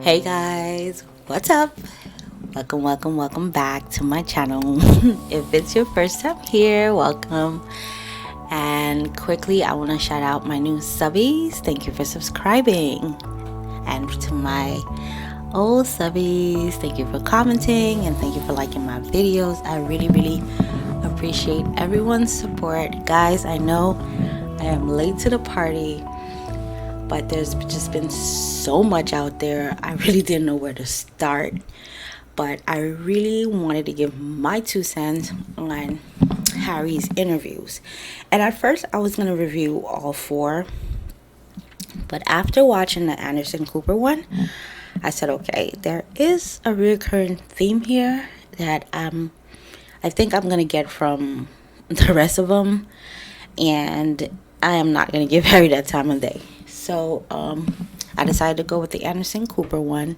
Hey guys, what's up? Welcome back to my channel. If it's your first time here, welcome. And quickly, I want to shout out my new subbies. Thank you for subscribing. And to my old subbies, thank you for commenting and thank you for liking my videos. I really appreciate everyone's support. Guys, I know I am late to the party, but there's just been so much out there. I really didn't know where to start, but I really wanted to give my 2 cents on Harry's interviews. And at first I was going to review all 4, but after watching the Anderson Cooper one, I said, okay, there is a recurring theme here that I think I'm going to get from the rest of them, and I am not going to give Harry that time of day. So I decided to go with the Anderson Cooper one,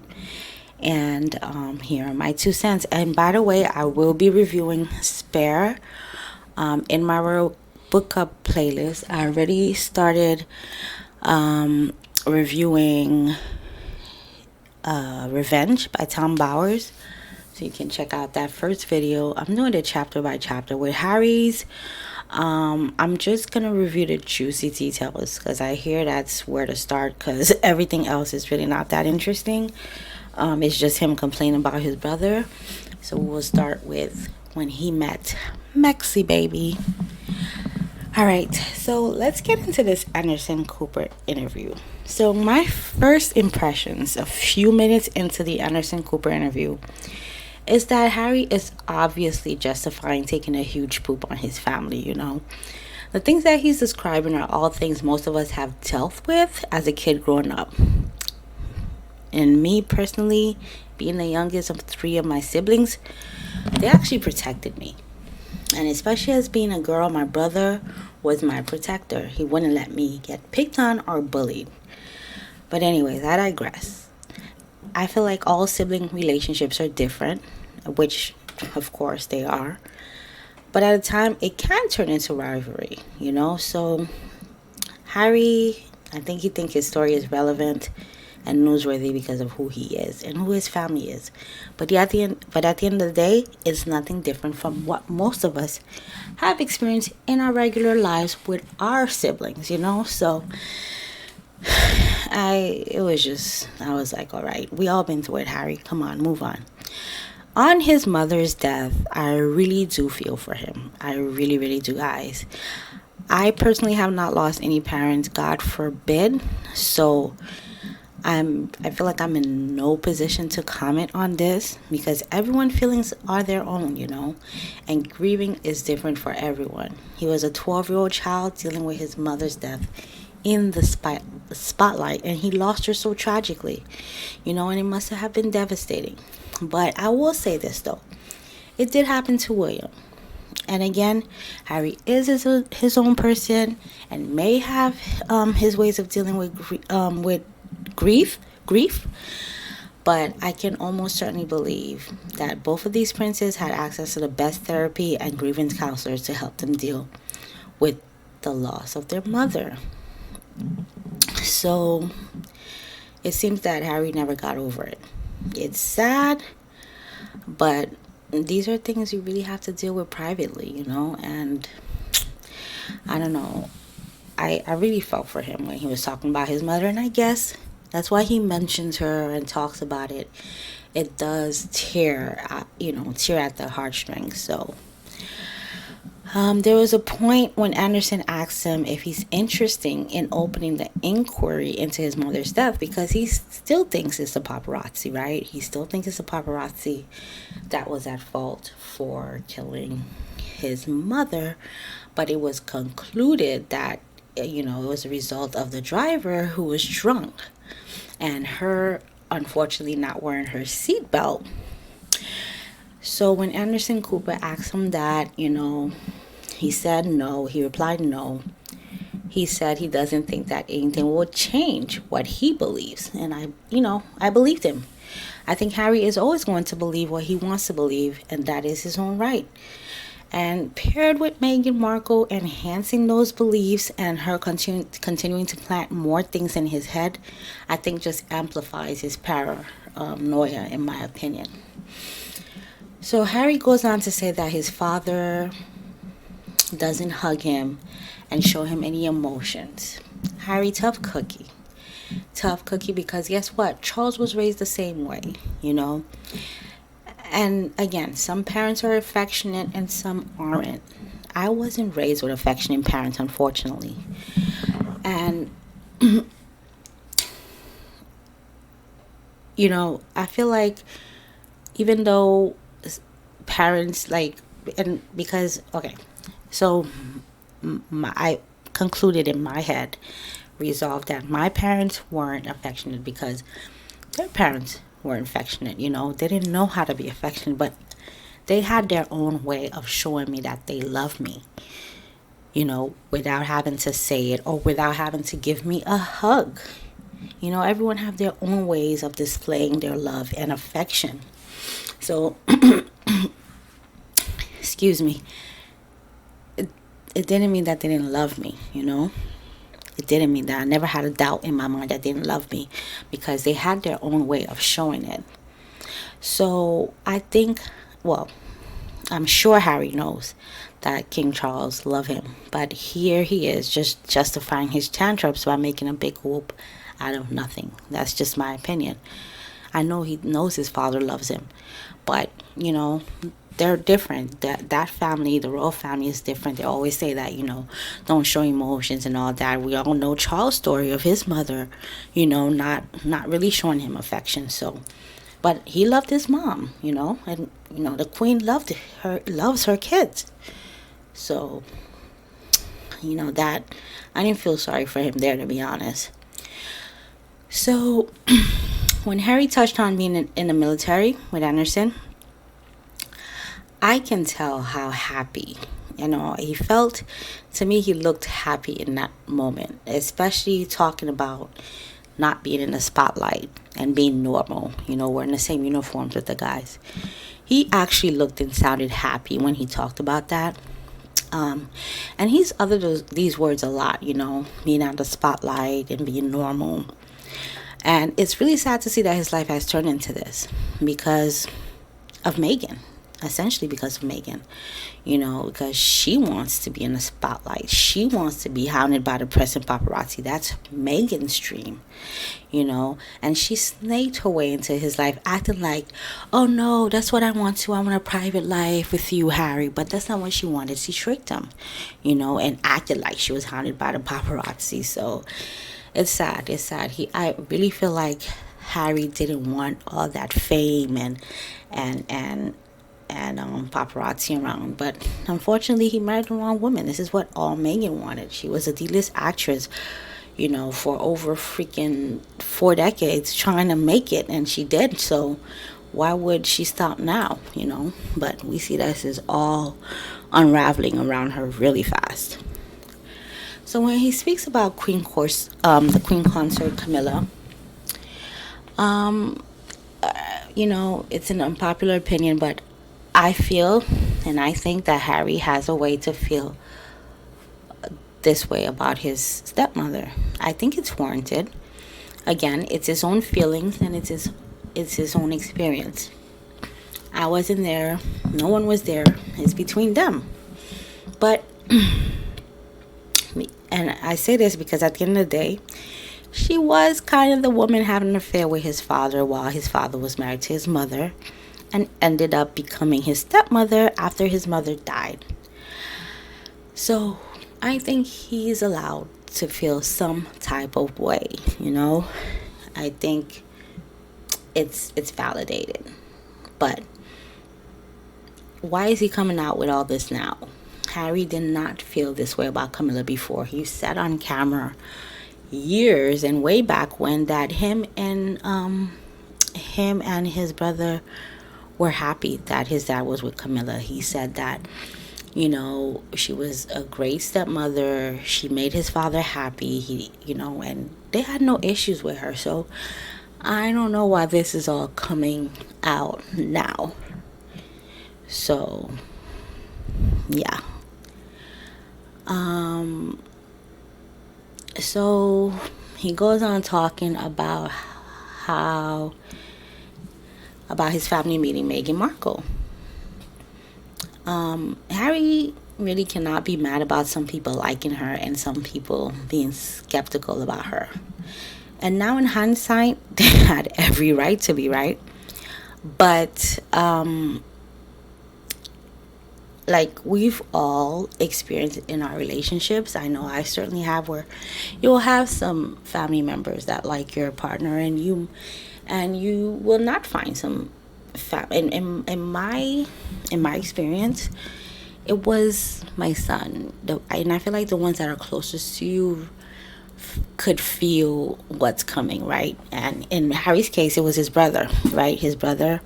and here are my 2 cents. And by the way, I will be reviewing Spare in my book club playlist. I already started reviewing Revenge by Tom Bowers, so you can check out that first video. I'm doing it chapter by chapter. With Harry's, I'm just gonna review the juicy details because I hear that's where to start, because everything else is really not that interesting. It's just him complaining about his brother. So we'll start with when he met Mexi baby. All right, so let's get into this Anderson Cooper interview. So my first impressions a few minutes into the Anderson Cooper interview is that Harry is obviously justifying taking a huge poop on his family, you know. The things that he's describing are all things most of us have dealt with as a kid growing up. And me personally, being the youngest of 3 of my siblings, they actually protected me. And especially as being a girl, my brother was my protector. He wouldn't let me get picked on or bullied. But anyways, I digress. I feel like all sibling relationships are different, which of course they are. But at a time, it can turn into rivalry, you know? So Harry, I think he thinks his story is relevant and newsworthy because of who he is and who his family is. But at the end of the day, it's nothing different from what most of us have experienced in our regular lives with our siblings, you know? So I was like, all right, we all been through it, Harry. Come on, move on. On his mother's death, I really do feel for him. I really do, guys. I personally have not lost any parents, God forbid. So I feel like I'm in no position to comment on this because everyone's feelings are their own, you know, and grieving is different for everyone. He was a 12-year-old child dealing with his mother's death in the spotlight, and he lost her so tragically, you know, and it must have been devastating. But I will say this though, it did happen to William. And again, Harry is his own person and may have his ways of dealing with grief, but I can almost certainly believe that both of these princes had access to the best therapy and grievance counselors to help them deal with the loss of their mother. So it seems that Harry never got over it. It's sad, but these are things you really have to deal with privately, you know. And I don't know, I really felt for him when he was talking about his mother, and I guess that's why he mentions her and talks about it. It does tear at the heartstrings. So there was a point when Anderson asked him if he's interested in opening the inquiry into his mother's death, because he still thinks it's the paparazzi, right? He still thinks it's the paparazzi that was at fault for killing his mother. But it was concluded that, you know, it was a result of the driver who was drunk and her unfortunately not wearing her seatbelt. So when Anderson Cooper asked him that, you know, he said no. He replied no. He said he doesn't think that anything will change what he believes. And I believed him. I think Harry is always going to believe what he wants to believe, and that is his own right. And paired with Meghan Markle enhancing those beliefs and her continuing to plant more things in his head, I think just amplifies his paranoia, in my opinion. So Harry goes on to say that his father doesn't hug him and show him any emotions. Harry, tough cookie. Tough cookie, because guess what? Charles was raised the same way, you know? And again, some parents are affectionate and some aren't. I wasn't raised with affectionate parents, unfortunately. And, you know, I feel like even though parents, like, and because, okay, so I concluded in my head, resolved that my parents weren't affectionate because their parents weren't affectionate, you know. They didn't know how to be affectionate, but they had their own way of showing me that they love me, you know, without having to say it or without having to give me a hug. You know, everyone have their own ways of displaying their love and affection. So, excuse me, it didn't mean that they didn't love me, you know. It didn't mean that. I never had a doubt in my mind that they didn't love me, because they had their own way of showing it. So I think, well, I'm sure Harry knows that King Charles loved him, but here he is just justifying his tantrums by making a big whoop out of nothing. That's just my opinion. I know he knows his father loves him, but you know, they're different. That family, the royal family, is different. They always say that, you know, don't show emotions and all that. We all know Charles' story of his mother, you know, not really showing him affection. So, but he loved his mom, you know, and you know the queen loves her kids. So, you know, that I didn't feel sorry for him there, to be honest. So, when Harry touched on being in the military with Anderson, I can tell how happy, you know, he felt. To me, he looked happy in that moment, especially talking about not being in the spotlight and being normal, you know, wearing the same uniforms with the guys. He actually looked and sounded happy when he talked about that. And he's uttered these words a lot, you know, being out of the spotlight and being normal. And it's really sad to see that his life has turned into this because of Meghan. Essentially because of Meghan, you know, because she wants to be in the spotlight. She wants to be hounded by the press and paparazzi. That's Meghan's dream, you know, and she snaked her way into his life, acting like, oh no, that's what I want to. I want a private life with you, Harry. But that's not what she wanted. She tricked him, you know, and acted like she was hounded by the paparazzi. So it's sad. It's sad. I really feel like Harry didn't want all that fame and paparazzi around, but unfortunately he married the wrong woman. This is what all Meghan wanted. She was a D-list actress, you know, for over freaking 4 decades trying to make it, and she did. So why would she stop now, you know? But we see this is all unraveling around her really fast. So when he speaks about the Queen Consort Camilla, you know, it's an unpopular opinion, but I feel and I think that Harry has a way to feel this way about his stepmother. I think it's warranted. Again, it's his own feelings and it's his own experience. I wasn't there. No one was there. It's between them. But, and I say this because at the end of the day, she was kind of the woman having an affair with his father while his father was married to his mother, and ended up becoming his stepmother after his mother died. So I think he's allowed to feel some type of way, you know. I think it's validated. But why is he coming out with all this now? Harry did not feel this way about Camilla before. He said on camera years and way back when that him and his brother were happy that his dad was with Camilla. He said that, you know, she was a great stepmother. She made his father happy. He, you know, and they had no issues with her. So I don't know why this is all coming out now. So yeah. So he goes on talking about how about his family meeting Meghan Markle. Harry really cannot be mad about some people liking her and some people being skeptical about her. And now in hindsight, they had every right to be right. But like we've all experienced in our relationships, I know I certainly have, where you'll have some family members that like your partner, and you will not find some in my experience, it was my son. And I feel like the ones that are closest to you could feel what's coming, right? And in Harry's case, it was his brother, right? His brother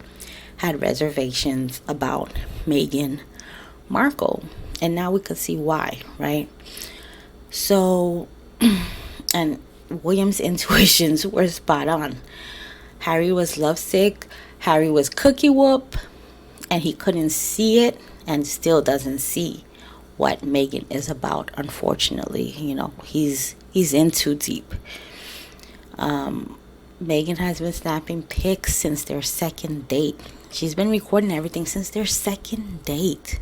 had reservations about Meghan Markle, and now we could see why, right? So, and William's intuitions were spot on. Harry was lovesick, Harry was cookie whoop, and he couldn't see it, and still doesn't see what Meghan is about. Unfortunately, he's in too deep. Meghan has been snapping pics since their second date. She's been recording everything since their second date.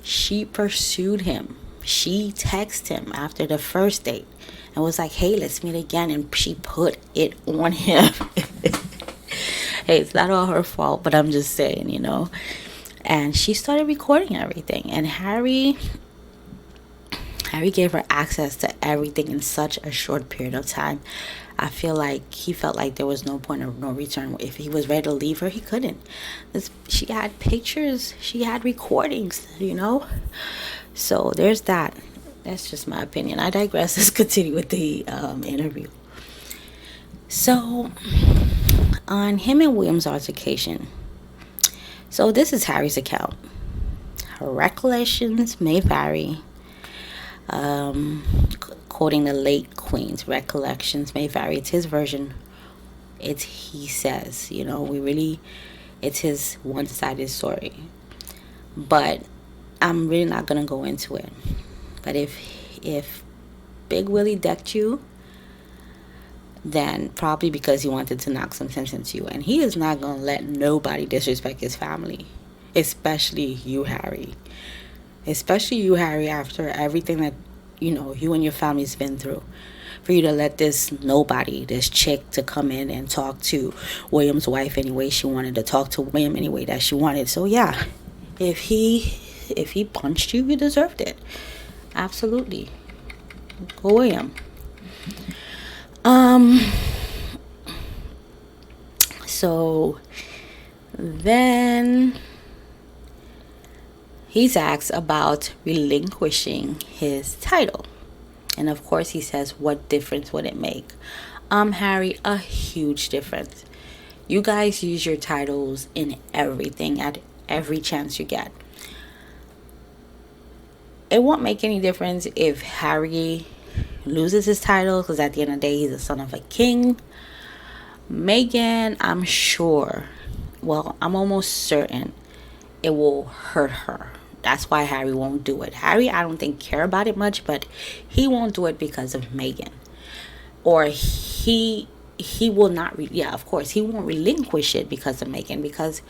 She pursued him. She texted him after the first date and was like, hey, let's meet again. And she put it on him. Hey, it's not all her fault, but I'm just saying, And she started recording everything. And Harry gave her access to everything in such a short period of time. I feel like he felt like there was no point of no return. If he was ready to leave her, he couldn't. She had pictures, she had recordings, So there's that. That's just my opinion. I digress. Let's continue with the interview. So, on him and William's altercation. So this is Harry's account. Her recollections may vary. Quoting the late Queen's, recollections may vary. It's his version. He says, it's his one-sided story. But I'm really not gonna go into it. But if Big Willie decked you, then probably because he wanted to knock some sense into you, and he is not gonna let nobody disrespect his family, especially you, Harry. After everything that you and your family's been through, for you to let this chick to come in and talk to William's wife any way she wanted, to talk to William any way that she wanted. So yeah, if he punched you, you deserved it. Absolutely. Go William. So then he's asked about relinquishing his title. And of course he says, what difference would it make? Harry, a huge difference. You guys use your titles in everything at every chance you get. It won't make any difference if Harry loses his title, because at the end of the day, he's the son of a king. Meghan, I'm almost certain it will hurt her. That's why Harry won't do it. Harry, I don't think care about it much, but he won't do it because of Meghan. Or he will not, of course, he won't relinquish it because of Meghan, because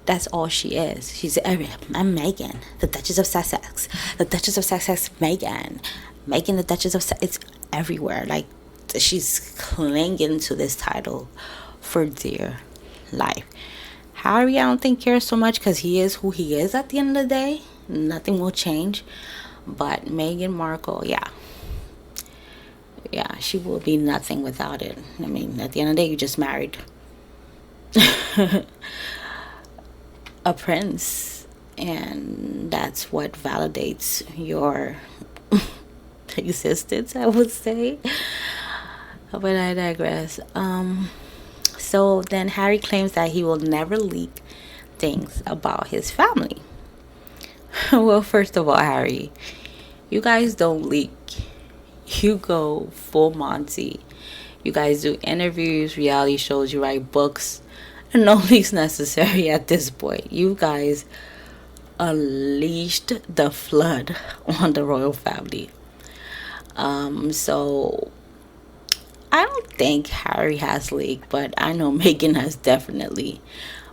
that's all she is. I'm Meghan, the Duchess of Sussex. The Duchess of Sussex, Meghan, the Duchess of Sussex. It's everywhere. Like, she's clinging to this title for dear life. Harry, I don't think cares so much, because he is who he is at the end of the day. Nothing will change. But Meghan Markle, yeah, she will be nothing without it. I mean, at the end of the day, you just married a prince, and that's what validates your existence, I would say. But I digress. So then Harry claims that he will never leak things about his family. Well, first of all, Harry, you guys don't leak. You go full Monty. You guys do interviews, reality shows, you write books. No leaks necessary at this point. You guys unleashed the flood on the royal family. So I don't think Harry has leaked, but I know Meghan has definitely,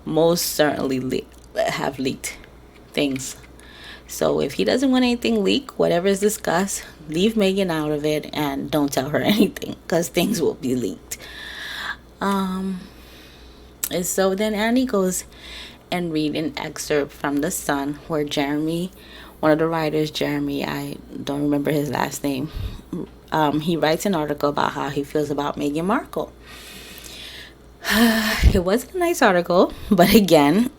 most certainly have leaked things. So if he doesn't want anything leaked, whatever is discussed, leave Meghan out of it and don't tell her anything, because things will be leaked. And so then Annie goes and read an excerpt from The Sun where Jeremy, one of the writers, Jeremy, I don't remember his last name, he writes an article about how he feels about Meghan Markle. It wasn't a nice article, but again,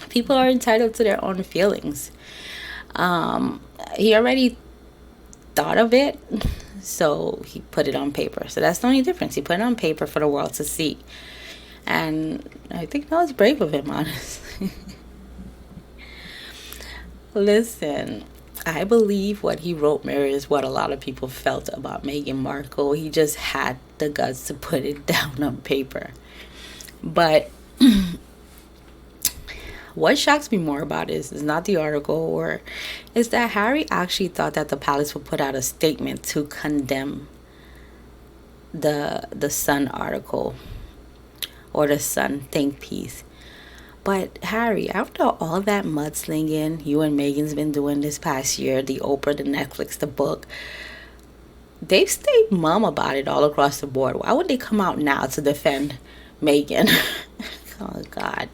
people are entitled to their own feelings. He already thought of it, so he put it on paper. So that's the only difference. He put it on paper for the world to see. And I think that was brave of him, honestly. Listen, I believe what he wrote mirrors what a lot of people felt about Meghan Markle. He just had the guts to put it down on paper. But what shocks me more about it is not the article, or is that Harry actually thought that the palace would put out a statement to condemn the Sun article or the Sun think piece. But Harry, after all that mudslinging you and Meghan's been doing this past year, the Oprah, the Netflix, the book, they've stayed mum about it all across the board. Why would they come out now to defend Meghan? Oh God,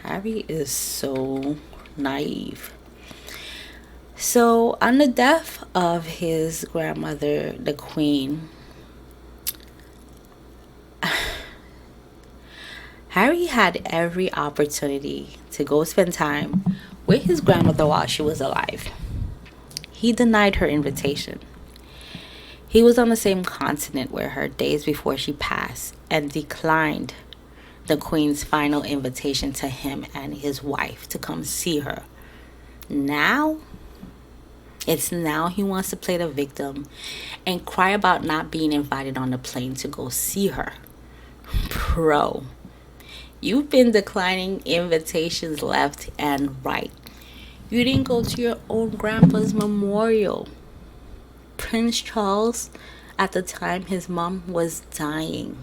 Harry is so naive. So on the death of his grandmother, the Queen, Harry had every opportunity to go spend time with his grandmother while she was alive. He denied her invitation. He was on the same continent with her days before she passed and declined the Queen's final invitation to him and his wife to come see her. Now he wants to play the victim and cry about not being invited on the plane to go see her. Bro, you've been declining invitations left and right. You didn't go to your own grandpa's memorial. Prince Charles, at the time his mom was dying.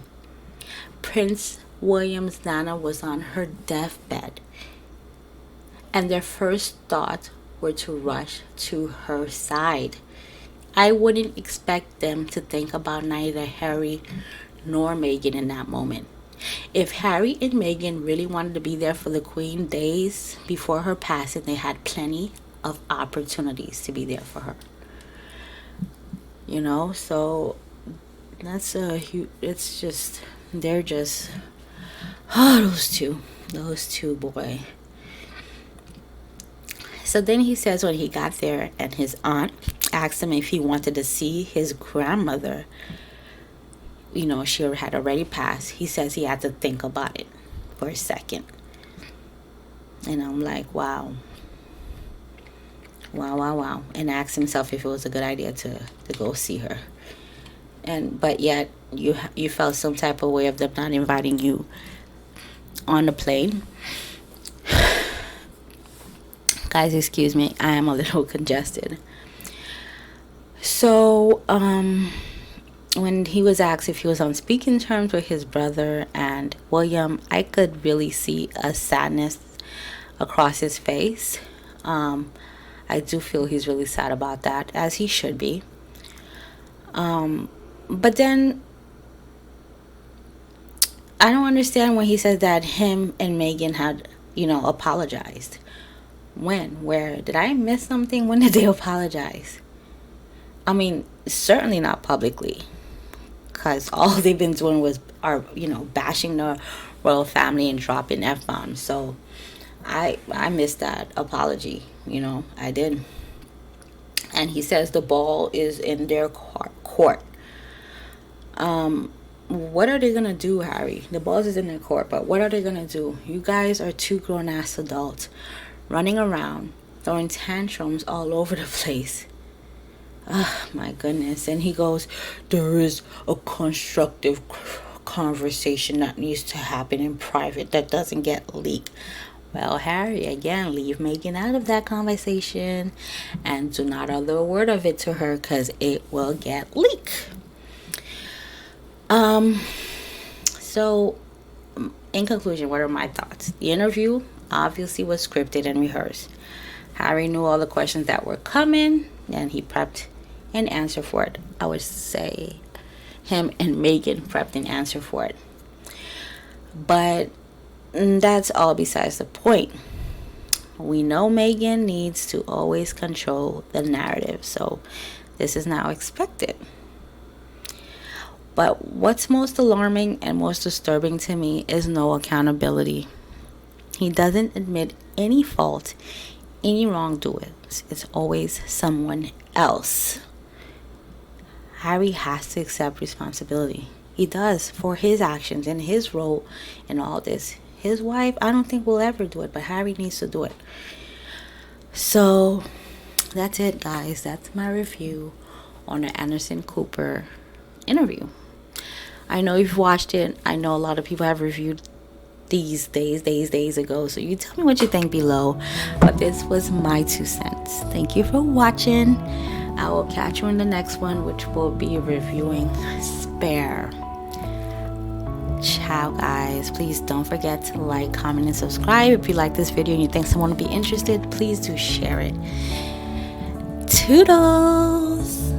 Prince William's Nana was on her deathbed. And their first thought were to rush to her side. I wouldn't expect them to think about neither Harry nor Meghan in that moment. If Harry and Meghan really wanted to be there for the Queen days before her passing, they had plenty of opportunities to be there for her. You know, so that's a huge, it's just, they're just, those two, boy. So then he says when he got there and his aunt asked him if he wanted to see his grandmother, you know, she had already passed. He says he had to think about it for a second. And I'm like, wow. And asked himself if it was a good idea to go see her. But yet you felt some type of way of them not inviting you on the plane. Guys, excuse me, I am a little congested. So, when he was asked if he was on speaking terms with his brother and William, I could really see a sadness across his face. I do feel he's really sad about that, as he should be. But then I don't understand when he says that him and Meghan had, apologized. When? Where? Did I miss something? When did they apologize? I mean, certainly not publicly, because all they've been doing are bashing the royal family and dropping F-bombs. So I missed that apology. I did. And he says the ball is in their court. What are they gonna do, Harry? The ball is in their court, but what are they gonna do? You guys are two grown-ass adults running around, throwing tantrums all over the place. Oh, my goodness. And he goes, there is a constructive conversation that needs to happen in private that doesn't get leaked. Well, Harry, again, leave Meghan out of that conversation and do not utter a word of it to her because it will get leaked. So, in conclusion, what are my thoughts? The interview obviously was scripted and rehearsed. Harry knew all the questions that were coming and he prepped an answer for it. I would say him and Meghan prepped an answer for it. But that's all besides the point. We know Meghan needs to always control the narrative, so this is now expected. But what's most alarming and most disturbing to me is no accountability. He doesn't admit any fault, any wrongdoings. It's always someone else. Harry has to accept responsibility. He does for his actions and his role in all this. His wife, I don't think will ever do it, but Harry needs to do it. So that's it, guys. That's my review on the Anderson Cooper interview. I know you've watched it. I know a lot of people have reviewed these days ago. So you tell me what you think below. But this was my 2 cents. Thank you for watching. I will catch you in the next one, which will be reviewing Spare. Ciao, guys. Please don't forget to like, comment, and subscribe. If you like this video and you think someone would be interested, please do share it. Toodles.